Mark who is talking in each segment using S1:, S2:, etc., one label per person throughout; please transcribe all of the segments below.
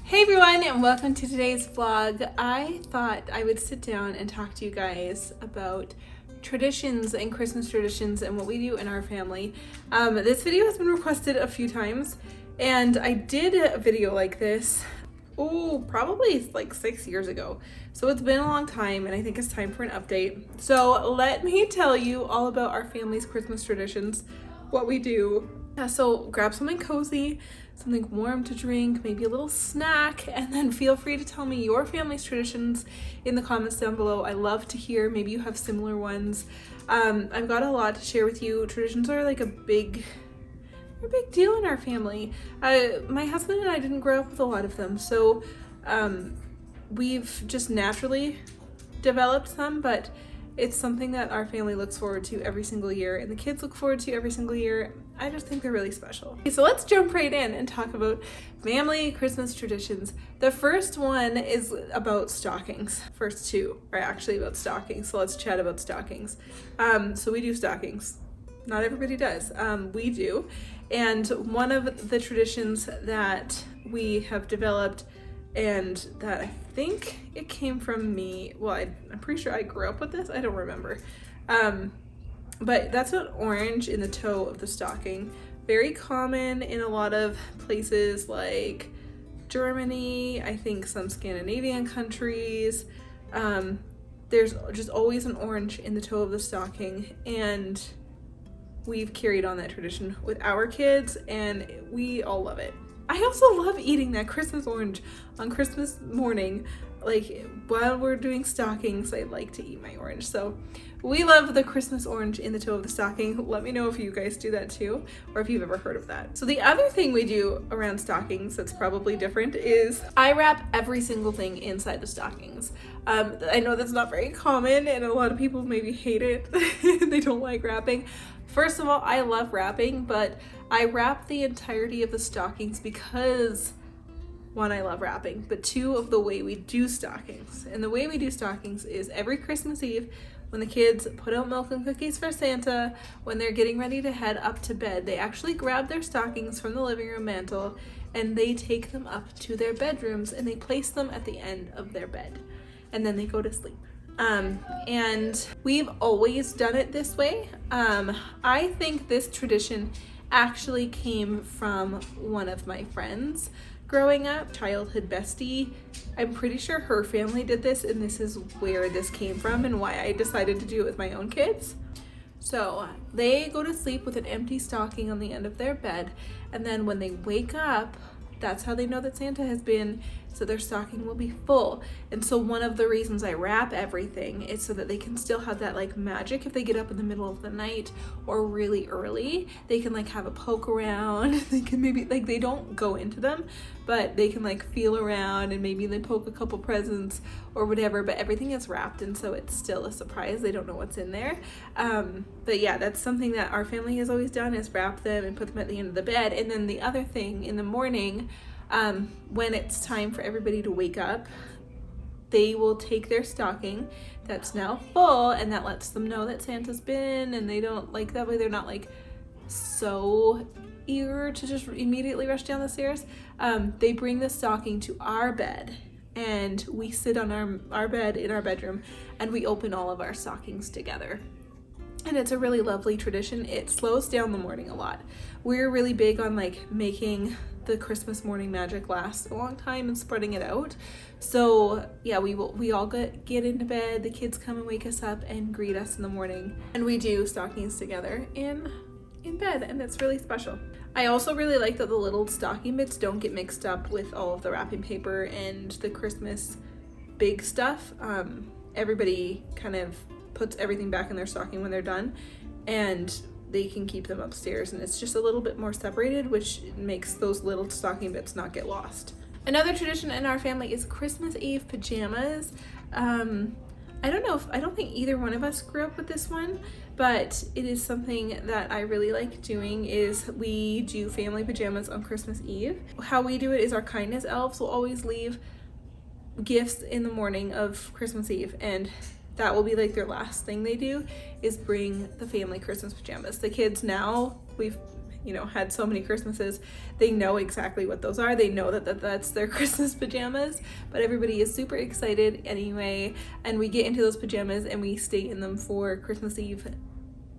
S1: Hey everyone, and welcome to today's vlog. I thought I would sit down and talk to you guys about traditions and Christmas traditions and what we do in our family. This video has been requested a few times, and I did a video like this, probably like 6 years ago. So it's been a long time, and I think it's time for an update. So let me tell you all about our family's Christmas traditions, what we do. So grab something cozy, something warm to drink, maybe a little snack, and then feel free to tell me your family's traditions in the comments down below. I love to hear, maybe you have similar ones. I've got a lot to share with you. Traditions are like a big deal in our family. My husband and I didn't grow up with a lot of them, so we've just naturally developed some, but it's something that our family looks forward to every single year, and the kids look forward to every single year. I just think they're really special. Okay, so let's jump right in and talk about family Christmas traditions. The first one is about stockings. First two are actually about stockings, so let's chat about stockings. So we do stockings. Not everybody does. We do. And one of the traditions that we have developed, and that I think it came from me, well, I'm pretty sure I grew up with this, I don't remember. But that's an orange in the toe of the stocking. Very common in a lot of places like Germany, I think some Scandinavian countries. There's just always an orange in the toe of the stocking, and we've carried on that tradition with our kids, and we all love it. I also love eating that Christmas orange on Christmas morning. Like while we're doing stockings, I like to eat my orange. So we love the Christmas orange in the toe of the stocking. Let me know if you guys do that too, or if you've ever heard of that. So the other thing we do around stockings that's probably different is I wrap every single thing inside the stockings. I know that's not very common, and a lot of people maybe hate it. They don't like wrapping. First of all, I love wrapping, but I wrap the entirety of the stockings because, one, I love wrapping, but two, of the way we do stockings. And the way we do stockings is every Christmas Eve, when the kids put out milk and cookies for Santa, when they're getting ready to head up to bed, they actually grab their stockings from the living room mantle and they take them up to their bedrooms and they place them at the end of their bed. And then they go to sleep. And we've always done it this way. I think this tradition actually came from one of my friends growing up, childhood bestie. I'm pretty sure her family did this, and this is where this came from and why I decided to do it with my own kids. So they go to sleep with an empty stocking on the end of their bed, and then when they wake up, that's how they know that Santa has been, so their stocking will be full. And so one of the reasons I wrap everything is so that they can still have that like magic if they get up in the middle of the night or really early. They can like have a poke around. They can maybe like, they don't go into them, but they can like feel around and maybe they poke a couple presents or whatever, but everything is wrapped, and so it's still a surprise. They don't know what's in there. But yeah, that's something that our family has always done, is wrap them and put them at the end of the bed. And then the other thing, in the morning, when it's time for everybody to wake up, they will take their stocking that's now full, and that lets them know that Santa's been, and they don't like, that way they're not like so eager to just immediately rush down the stairs. They bring the stocking to our bed, and we sit on our bed in our bedroom, and we open all of our stockings together. And it's a really lovely tradition. It slows down the morning a lot. We're really big on like making the Christmas morning magic last a long time and spreading it out. So yeah, we all get into bed, the kids come and wake us up and greet us in the morning, and we do stockings together in bed, and it's really special. I also really like that the little stocking bits don't get mixed up with all of the wrapping paper and the Christmas big stuff. Everybody kind of puts everything back in their stocking when they're done, and they can keep them upstairs, and it's just a little bit more separated, which makes those little stocking bits not get lost. Another tradition in our family is Christmas Eve pajamas. I don't think either one of us grew up with this one, but it is something that I really like doing. Is we do family pajamas on Christmas Eve. How we do it is our kindness elves will always leave gifts in the morning of Christmas Eve, and that will be like their last thing they do, is bring the family Christmas pajamas. The kids now, we've had so many Christmases, they know exactly what those are. They know that that's their Christmas pajamas, but everybody is super excited anyway, and we get into those pajamas and we stay in them for Christmas Eve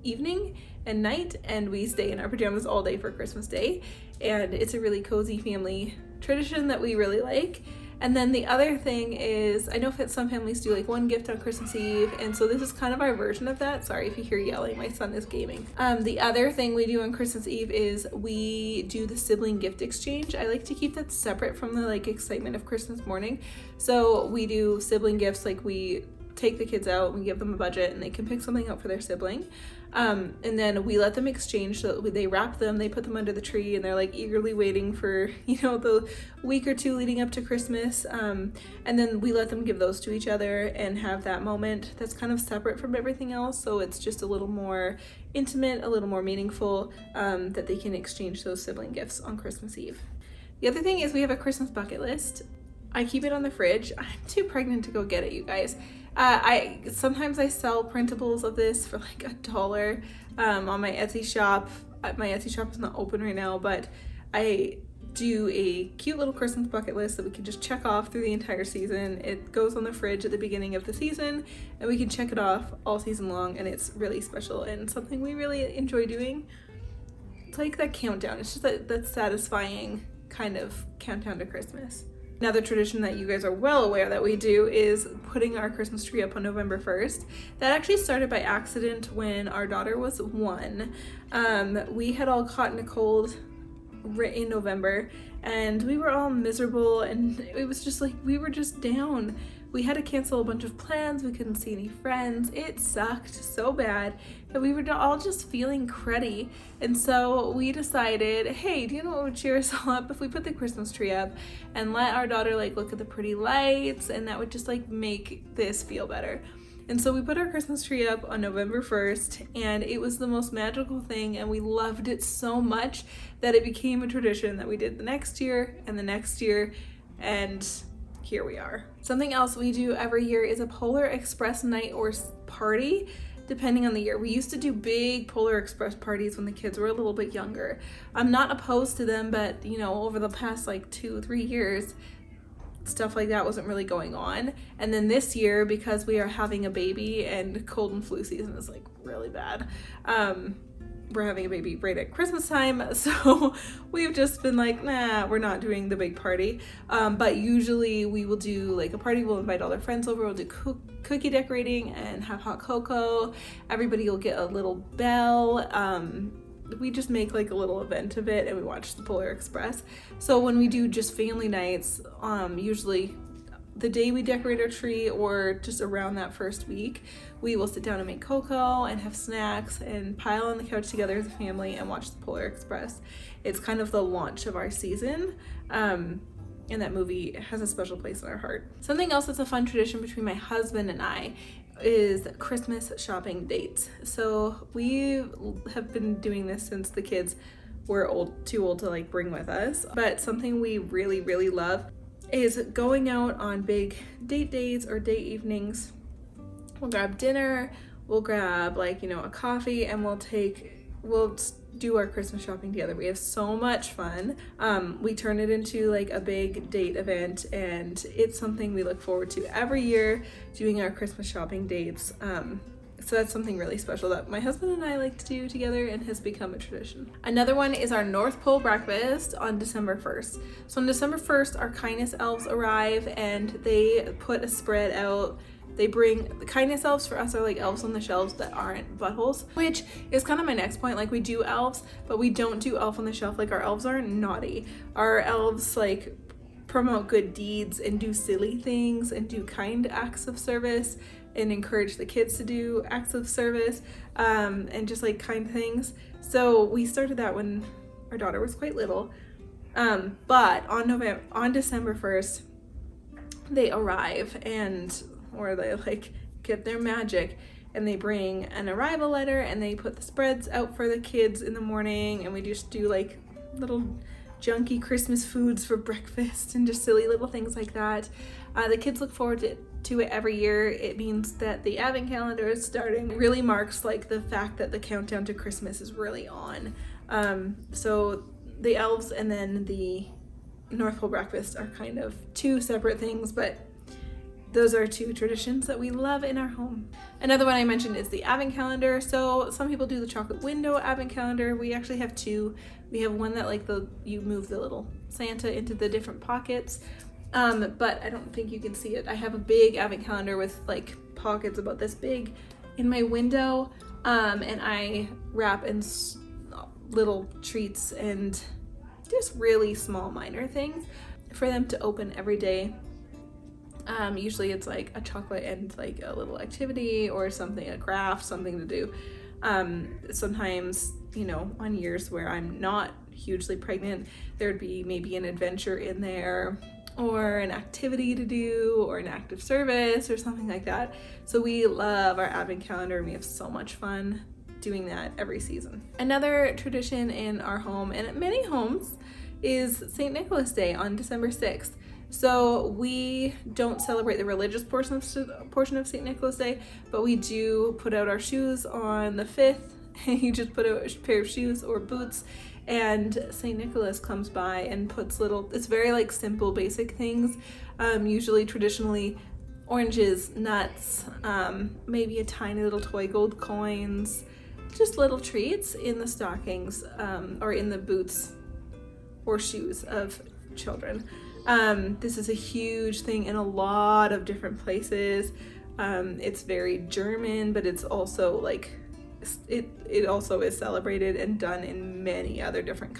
S1: evening and night, and we stay in our pajamas all day for Christmas Day, and it's a really cozy family tradition that we really like. And then the other thing is, I know some families do like one gift on Christmas Eve, and so this is kind of our version of that. Sorry if you hear yelling, my son is gaming. The other thing we do on Christmas Eve is we do the sibling gift exchange. I like to keep that separate from the like excitement of Christmas morning. So we do sibling gifts, like we take the kids out, we give them a budget, and they can pick something out for their sibling. And then we let them exchange, so they wrap them, they put them under the tree, and they're like eagerly waiting for, the week or two leading up to Christmas. And then we let them give those to each other and have that moment that's kind of separate from everything else. So it's just a little more intimate, a little more meaningful, that they can exchange those sibling gifts on Christmas Eve. The other thing is we have a Christmas bucket list. I keep it on the fridge. I'm too pregnant to go get it, you guys. Sometimes I sell printables of this for like $1 on my Etsy shop. My Etsy shop is not open right now, but I do a cute little Christmas bucket list that we can just check off through the entire season. It goes on the fridge at the beginning of the season, and we can check it off all season long, and it's really special and something we really enjoy doing. It's like that countdown. It's just that satisfying kind of countdown to Christmas. Another tradition that you guys are well aware that we do is putting our Christmas tree up on November 1st. That actually started by accident when our daughter was 1. We had all caught in a cold in November, and we were all miserable, and it was just like we were just down. We had to cancel a bunch of plans. We couldn't see any friends. It sucked so bad, and we were all just feeling cruddy. And so we decided, hey, do you know what would cheer us all up if we put the Christmas tree up and let our daughter like look at the pretty lights, and that would just like make this feel better. And so we put our Christmas tree up on November 1st, and it was the most magical thing, and we loved it so much that it became a tradition that we did the next year and the next year, and here we are. Something else we do every year is a Polar Express night or party, depending on the year. We used to do big Polar Express parties when the kids were a little bit younger. I'm not opposed to them, but over the past like 2-3 years, stuff like that wasn't really going on. And then this year, because we are having a baby and cold and flu season is like really bad, we're having a baby right at Christmas time, so we've just been like, nah, we're not doing the big party. But usually we will do like a party. We'll invite all their friends over. We'll do cookie decorating and have hot cocoa. Everybody will get a little bell. We just make like a little event of it, and we watch the Polar Express. So when we do just family nights, usually the day we decorate our tree or just around that first week, we will sit down and make cocoa and have snacks and pile on the couch together as a family and watch the Polar Express. It's kind of the launch of our season, and that movie has a special place in our heart. Something else that's a fun tradition between my husband and I is Christmas shopping dates. So we have been doing this since the kids were too old to like bring with us, but something we really, really love is going out on big date days or date evenings. We'll grab dinner, we'll grab like, a coffee, and we'll do our Christmas shopping together. We have so much fun. We turn it into like a big date event, and it's something we look forward to every year, doing our Christmas shopping dates. So that's something really special that my husband and I like to do together and has become a tradition. Another one is our North Pole breakfast on December 1st. So on December 1st, our kindness elves arrive and they put a spread out. They bring the kindness elves for us are like elves on the shelves that aren't buttholes, which is kind of my next point. Like we do elves, but we don't do elf on the shelf. Like our elves aren't naughty. Our elves like promote good deeds and do silly things and do kind acts of service and encourage the kids to do acts of service, and just like kind things. So we started that when our daughter was quite little. But on December 1st, they arrive or they like get their magic, and they bring an arrival letter, and they put the spreads out for the kids in the morning, and we just do like little junky Christmas foods for breakfast and just silly little things like that. The kids look forward to it every year. It means that the advent calendar is starting. It really marks like the fact that the countdown to Christmas is really on. So the elves and then the North Pole breakfast are kind of two separate things, but those are two traditions that we love in our home. Another one I mentioned is the advent calendar. So some people do the chocolate window advent calendar. We actually have two. We have one that like you move the little Santa into the different pockets, but I don't think you can see it. I have a big advent calendar with like pockets about this big in my window, and I wrap in little treats and just really small minor things for them to open every day. Usually it's like a chocolate and like a little activity or something, a craft, something to do. Sometimes, you know, on years where I'm not hugely pregnant, there'd be maybe an adventure in there or an activity to do or an active service or something like that. So we love our advent calendar and we have so much fun doing that every season. Another tradition in our home and at many homes is St. Nicholas Day on December 6th. So we don't celebrate the religious portion of St. Nicholas Day, but we do put out our shoes on the 5th. You just put out a pair of shoes or boots and St. Nicholas comes by and puts it's very like simple, basic things. Usually traditionally oranges, nuts, maybe a tiny little toy, gold coins, just little treats in the stockings or in the boots or shoes of children. This is a huge thing in a lot of different places. It's very German, but it's also like it also is celebrated and done in many other different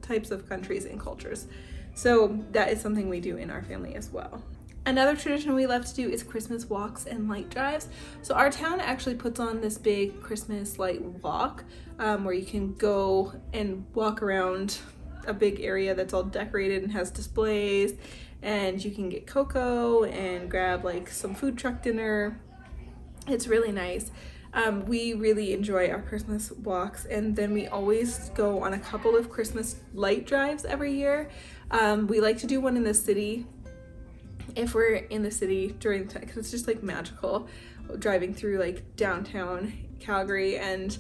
S1: types of countries and cultures. So that is something we do in our family as well. Another tradition we love to do is Christmas walks and light drives. So our town actually puts on this big Christmas light walk where you can go and walk around a big area that's all decorated and has displays, and you can get cocoa and grab like some food truck dinner. It's really nice. We really enjoy our Christmas walks, and then we always go on a couple of Christmas light drives every year. We like to do one in the city if we're in the city during the time, because it's just like magical driving through like downtown Calgary and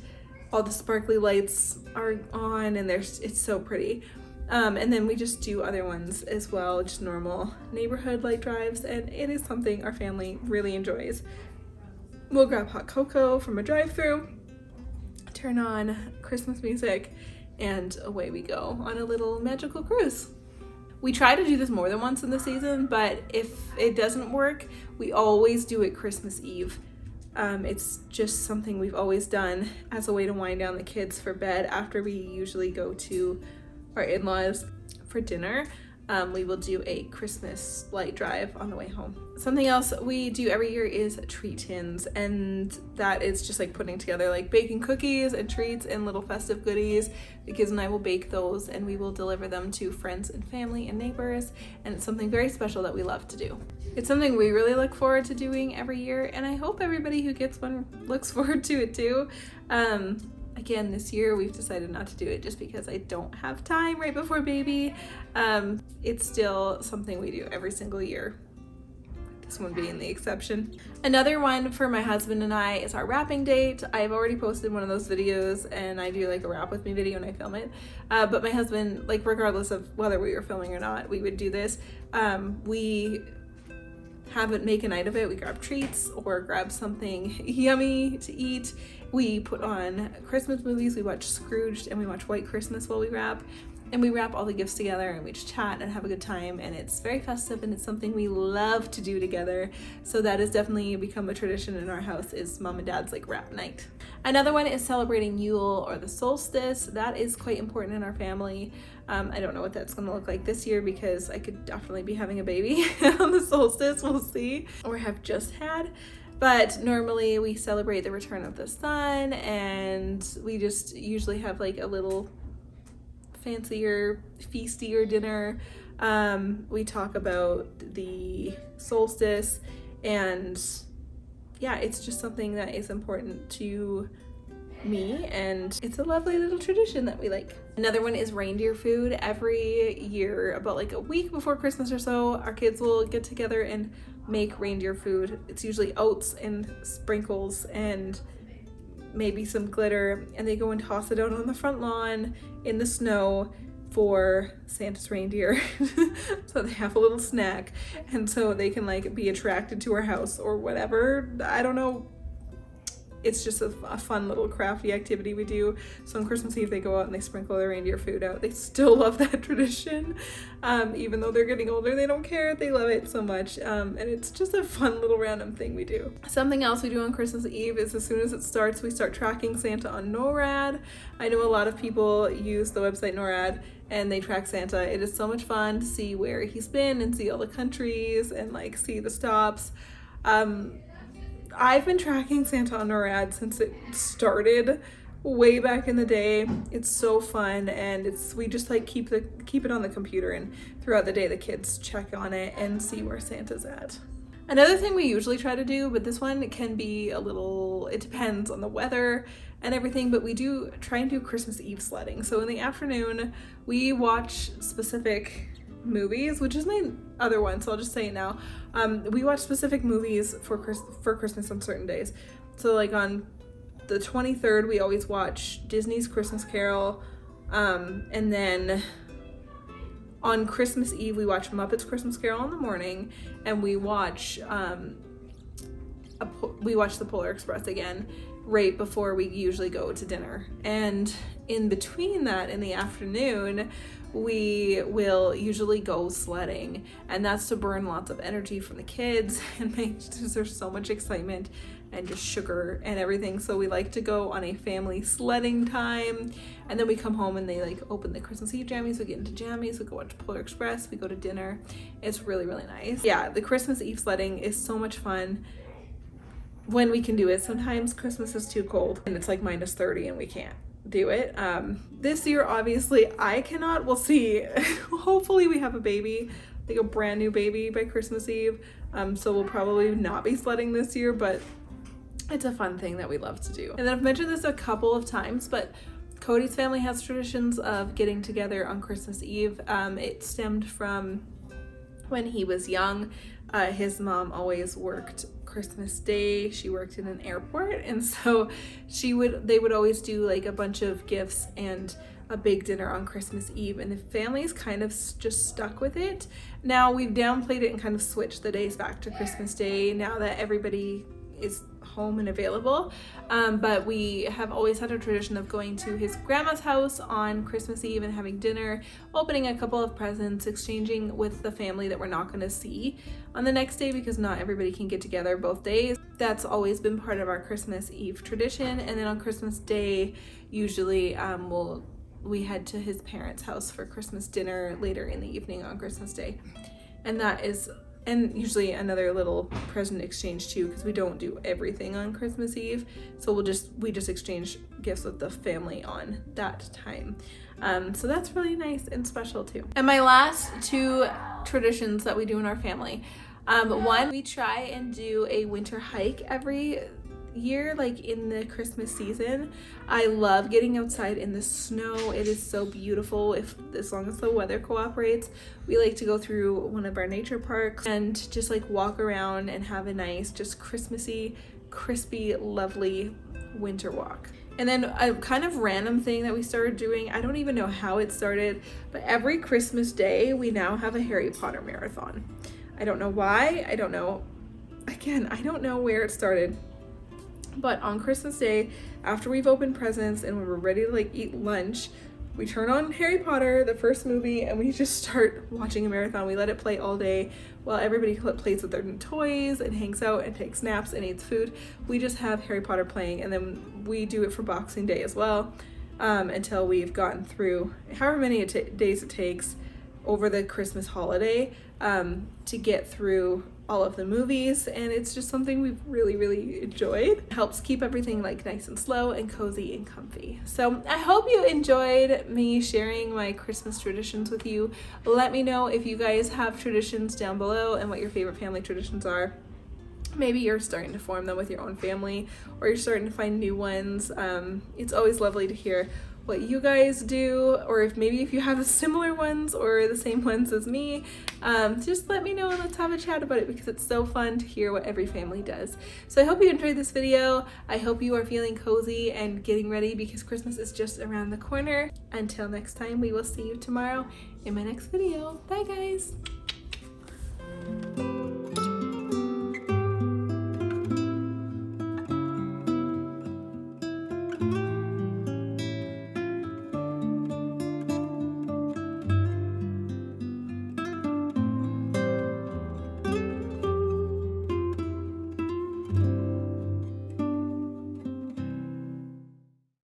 S1: all the sparkly lights are on and it's so pretty. And then we just do other ones as well, just normal neighborhood light drives, and it is something our family really enjoys. We'll grab hot cocoa from a drive-thru, turn on Christmas music, and away we go on a little magical cruise. We try to do this more than once in the season, but if it doesn't work, we always do it Christmas Eve. It's just something we've always done as a way to wind down the kids for bed after we usually go to our in-laws for dinner. We will do a Christmas light drive on the way home. Something else we do every year is treat tins, and that is just like putting together like baking cookies and treats and little festive goodies. The kids and I will bake those and we will deliver them to friends and family and neighbors, and it's something very special that we love to do. It's something we really look forward to doing every year, and I hope everybody who gets one looks forward to it too. Again, this year we've decided not to do it just because I don't have time right before baby. It's still something we do every single year, this one being the exception. Another one for my husband and I is our wrapping date. I've already posted one of those videos, and I do like a wrap with me video when I film it. But my husband, like regardless of whether we were filming or not, we would do this. We have it make a night of it. We grab treats or grab something yummy to eat. We put on Christmas movies. We watch Scrooged and we watch White Christmas while we wrap. And we wrap all the gifts together and we just chat and have a good time, and it's very festive and it's something we love to do together. So that has definitely become a tradition in our house, is mom and dad's like wrap night. Another one is celebrating Yule or the solstice. That is quite important in our family. I don't know what that's gonna look like this year because I could definitely be having a baby on the solstice, we'll see, or have just had. But normally we celebrate the return of the sun, and we just usually have like a little fancier, feastier dinner. We talk about the solstice, and yeah, it's just something that is important to me, and it's a lovely little tradition that we like. Another one is reindeer food. Every year, about like a week before Christmas or so, our kids will get together and make reindeer food. It's usually oats and sprinkles and maybe some glitter, and they go and toss it out on the front lawn in the snow for Santa's reindeer. So they have a little snack, and so they can like be attracted to our house or whatever. I don't know. It's just a fun little crafty activity we do. So on Christmas Eve, they go out and they sprinkle their reindeer food out. They still love that tradition. Even though they're getting older, they don't care. They love it so much. And it's just a fun little random thing we do. Something else we do on Christmas Eve is as soon as it starts, we start tracking Santa on NORAD. I know a lot of people use the website NORAD and they track Santa. It is so much fun to see where he's been and see all the countries and like see the stops. I've been tracking Santa on NORAD since it started way back in the day. It's so fun, and we just like keep it on the computer, and throughout the day the kids check on it and see where Santa's at. Another thing we usually try to do, but this one can be a little, it depends on the weather and everything, but we do try and do Christmas Eve sledding. So in the afternoon we watch specific movies, which is my other one, so I'll just say it now. We watch specific movies for Christmas on certain days. So like on the 23rd we always watch Disney's Christmas Carol, and then on Christmas Eve we watch Muppets Christmas Carol in the morning, and we watch the Polar Express again right before we usually go to dinner. And in between that, in the afternoon, we will usually go sledding, and that's to burn lots of energy from the kids and make, there's so much excitement and just sugar and everything. So we like to go on a family sledding time, and then we come home and they like open the Christmas Eve jammies, we get into jammies, we go watch Polar Express, we go to dinner. It's really, really nice. Yeah, the Christmas Eve sledding is so much fun when we can do it. Sometimes Christmas is too cold and it's like -30 and we can't do it. This year obviously I cannot. We'll see. Hopefully we have a baby, like a brand new baby by Christmas Eve, so we'll probably not be sledding this year, but it's a fun thing that we love to do. And then I've mentioned this a couple of times, but Cody's family has traditions of getting together on Christmas Eve. It stemmed from when he was young. His mom always worked Christmas Day. She worked in an airport, and so they would always do like a bunch of gifts and a big dinner on Christmas Eve, and the family's kind of just stuck with it. Now we've downplayed it and kind of switched the days back to Christmas Day now that everybody is home and available, but we have always had a tradition of going to his grandma's house on Christmas Eve and having dinner, opening a couple of presents, exchanging with the family that we're not going to see on the next day because not everybody can get together both days. That's always been part of our Christmas Eve tradition. And then on Christmas Day usually we head to his parents' house for Christmas dinner later in the evening on Christmas Day, and usually another little present exchange too, because we don't do everything on Christmas Eve. So we just exchange gifts with the family on that time. So that's really nice and special too. And my last two traditions that we do in our family. One, we try and do a winter hike every year, like in the Christmas season. I love getting outside in the snow. It is so beautiful. As long as the weather cooperates, we like to go through one of our nature parks and just like walk around and have a nice, just Christmassy, crispy, lovely winter walk. And then a kind of random thing that we started doing, I don't even know how it started, but every Christmas Day we now have a Harry Potter marathon. I don't know why. I don't know where it started. But on Christmas Day, after we've opened presents and when we're ready to like eat lunch, we turn on Harry Potter, the first movie, and we just start watching a marathon. We let it play all day while everybody plays with their toys and hangs out and takes naps and eats food. We just have Harry Potter playing, and then we do it for Boxing Day as well, until we've gotten through however many days it takes over the Christmas holiday to get through all of the movies. And it's just something we've really, really enjoyed. It helps keep everything like nice and slow and cozy and comfy. So I hope you enjoyed me sharing my Christmas traditions with you. Let me know if you guys have traditions down below and what your favorite family traditions are. Maybe you're starting to form them with your own family, or you're starting to find new ones. It's always lovely to hear what you guys do, or if you have similar ones or the same ones as me. Just let me know and let's have a chat about it, because it's so fun to hear what every family does. So I hope you enjoyed this video. I hope you are feeling cozy and getting ready, because Christmas is just around the corner. Until next time, we will see you tomorrow in my next video. Bye guys!